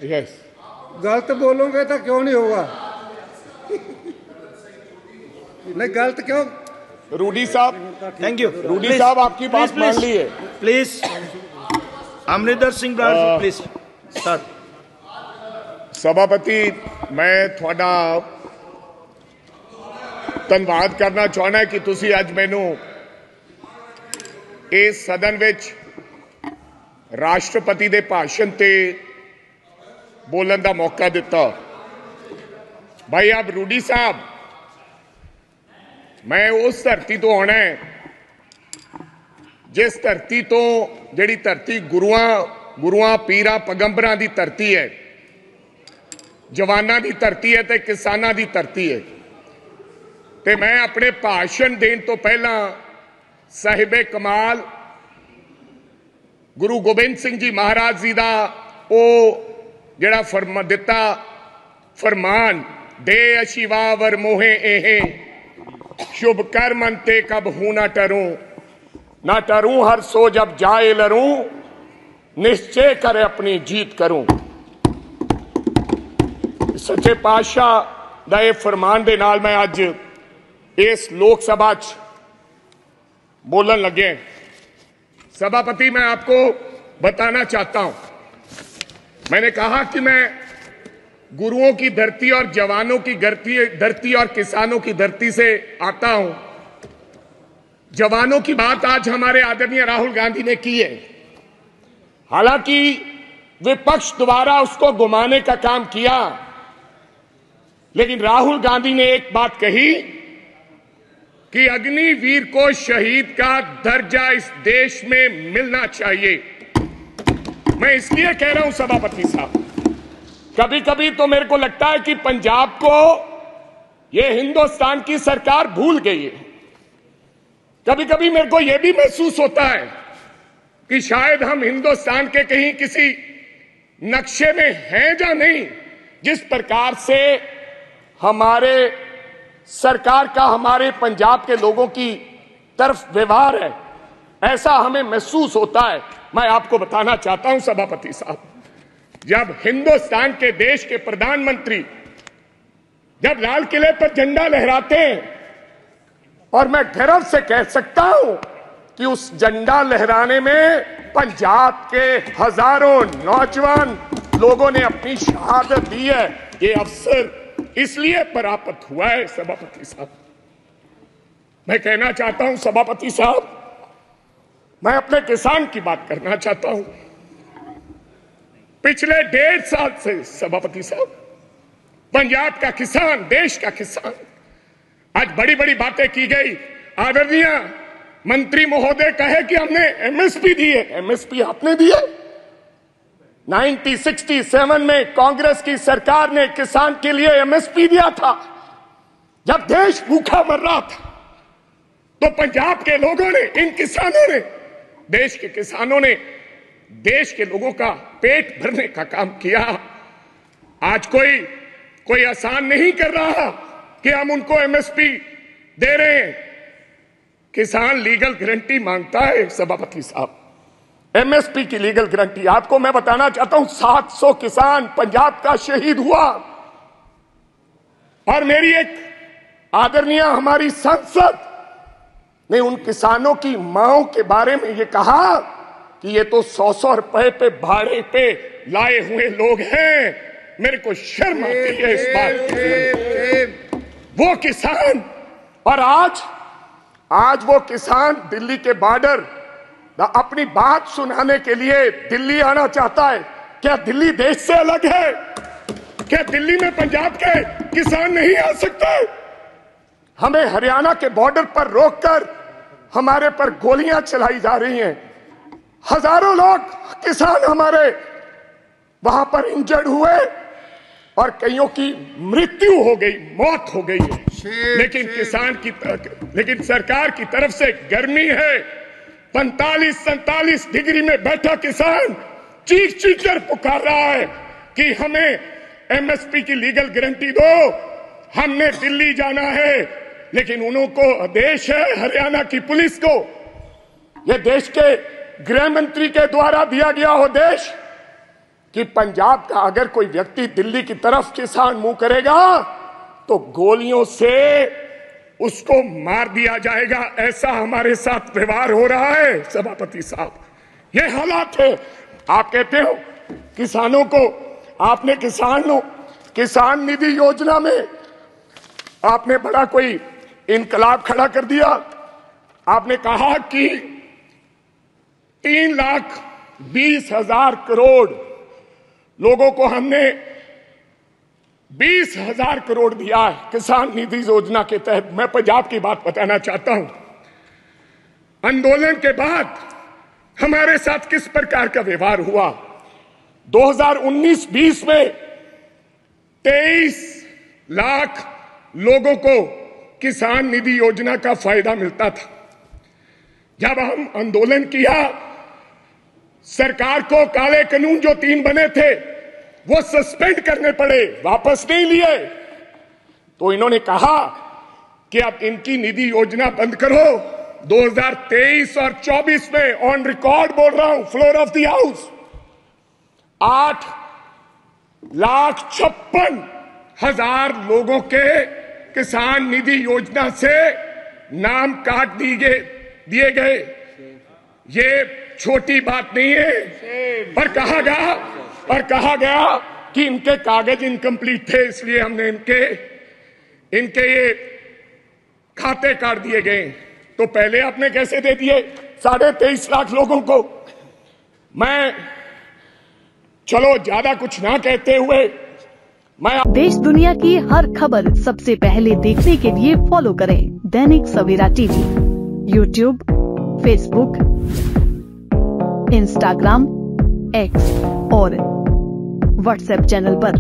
Yes, गलत बोलोगे तो क्यों नहीं होगा? नहीं गलत क्यों? रूडी साहब, थैंक यू। रूडी साहब आपकी बात मान ली है। Please Amarinder Singh Brar ji please sir. सभापति मैं थोड़ा धन्यवाद करना चाहना है कि तुसी अज मैनू इस सदन विच राष्ट्रपति दे भाषण ते बोलन का मौका दिता। भाई अब रूडी साहब, मैं उस धरती तो आना है जिस धरती तो जिहड़ी धरती गुरुआं पीरां पैगंबरां दी धरती है, जवानां दी धरती है ते किसानां दी धरती है। ते मैं अपने भाषण देने तो पहला साहिबे कमाल गुरु गोबिंद सिंह जी महाराज जी का वो जिहड़ा फरमान दे अशिवावर मोहे एहे शुभ कर्म अंते कब हूं ना टरूं हर सो जब जाए लरूं निश्चय करे अपनी जीत करूं। सच्चे पातशाह दा ये फरमान दे नाल मैं अज इस लोक सभा च बोलन लगे। सभापति मैं आपको बताना चाहता हूं, मैंने कहा कि मैं गुरुओं की धरती और जवानों की धरती और किसानों की धरती से आता हूं। जवानों की बात आज हमारे आदरणीय राहुल गांधी ने की है। हालांकि विपक्ष द्वारा उसको घुमाने का काम किया, लेकिन राहुल गांधी ने एक बात कही कि अग्निवीर को शहीद का दर्जा इस देश में मिलना चाहिए। मैं इसलिए कह रहा हूं सभापति साहब, कभी कभी तो मेरे को लगता है कि पंजाब को यह हिंदुस्तान की सरकार भूल गई है। कभी कभी मेरे को यह भी महसूस होता है कि शायद हम हिंदुस्तान के कहीं किसी नक्शे में हैं या नहीं। जिस प्रकार से हमारे सरकार का हमारे पंजाब के लोगों की तरफ व्यवहार है, ऐसा हमें महसूस होता है। मैं आपको बताना चाहता हूं सभापति साहब, जब हिंदुस्तान के देश के प्रधानमंत्री जब लाल किले पर झंडा लहराते हैं, और मैं गर्व से कह सकता हूं कि उस झंडा लहराने में पंजाब के हजारों नौजवान लोगों ने अपनी शहादत दी है। ये अवसर इसलिए प्राप्त हुआ है सभापति साहब। मैं कहना चाहता हूं सभापति साहब, मैं अपने किसान की बात करना चाहता हूं। पिछले 1.5 साल से सभापति साहब, पंजाब का किसान, देश का किसान, आज बड़ी बड़ी बातें की गई। आदरणीय मंत्री महोदय कहे कि हमने एमएसपी दी है। एमएसपी आपने दी है? 1967 में कांग्रेस की सरकार ने किसान के लिए एमएसपी दिया था। जब देश भूखा मर रहा था तो पंजाब के लोगों ने, इन किसानों ने, देश के किसानों ने देश के लोगों का पेट भरने का काम किया। आज कोई आसान नहीं कर रहा कि हम उनको एमएसपी दे रहे हैं। किसान लीगल गारंटी मांगता है सभापति साहब, एमएसपी की लीगल गारंटी। आपको मैं बताना चाहता हूं 700 किसान पंजाब का शहीद हुआ, और मेरी एक आदरणीय हमारी सांसद ने उन किसानों की मांओं के बारे में ये कहा कि ये तो 100-100 रुपए पे भाड़े पे लाए हुए लोग हैं। मेरे को शर्म आती है इस बात की। वो किसान, और आज वो किसान दिल्ली के बॉर्डर अपनी बात सुनाने के लिए दिल्ली आना चाहता है। क्या दिल्ली देश से अलग है? क्या दिल्ली में पंजाब के किसान नहीं आ सकते? हमें हरियाणा के बॉर्डर पर रोककर हमारे पर गोलियां चलाई जा रही हैं। हजारों लोग किसान हमारे वहां पर इंजर्ड हुए और कईयों की मृत्यु हो गई, मौत हो गई है। लेकिन सरकार की तरफ से गर्मी है। 45-47 डिग्री में बैठा किसान चीख कर पुकार रहा है कि हमें एमएसपी की लीगल गारंटी दो, हमने दिल्ली जाना है। लेकिन उनको आदेश है हरियाणा की पुलिस को, यह देश के गृह मंत्री के द्वारा दिया गया आदेश कि पंजाब का अगर कोई व्यक्ति दिल्ली की तरफ किसान मुंह करेगा तो गोलियों से उसको मार दिया जाएगा। ऐसा हमारे साथ व्यवहार हो रहा है सभापति साहब, ये हालात है। आप कहते हो किसानों को, आपने किसान निधि योजना में आपने बड़ा कोई इनकलाब खड़ा कर दिया। आपने कहा कि 3,20,000 करोड़ लोगों को हमने 20,000 करोड़ दिया है किसान निधि योजना के तहत। मैं पंजाब की बात बताना चाहता हूं, आंदोलन के बाद हमारे साथ किस प्रकार का व्यवहार हुआ। 2019-20 में 23 लाख लोगों को किसान निधि योजना का फायदा मिलता था। जब हम आंदोलन किया, सरकार को काले कानून जो 3 बने थे वो सस्पेंड करने पड़े, वापस नहीं लिए। तो इन्होंने कहा कि अब इनकी निधि योजना बंद करो। 2023 और 24 में ऑन रिकॉर्ड बोल रहा हूं, फ्लोर ऑफ द हाउस, 8,56,000 लोगों के किसान निधि योजना से नाम काट दिए गए। ये छोटी बात नहीं है। और कहा गया कि इनके कागज इनकम्प्लीट थे, इसलिए हमने इनके ये खाते काट दिए गए। तो पहले आपने कैसे दे दिए 23.5 लाख लोगों को। मैं चलो ज्यादा कुछ ना कहते हुए मैं देश दुनिया की हर खबर सबसे पहले देखने के लिए फॉलो करें Dainik Savera TV, YouTube, Facebook, Instagram, X और व्हाट्सएप चैनल पर।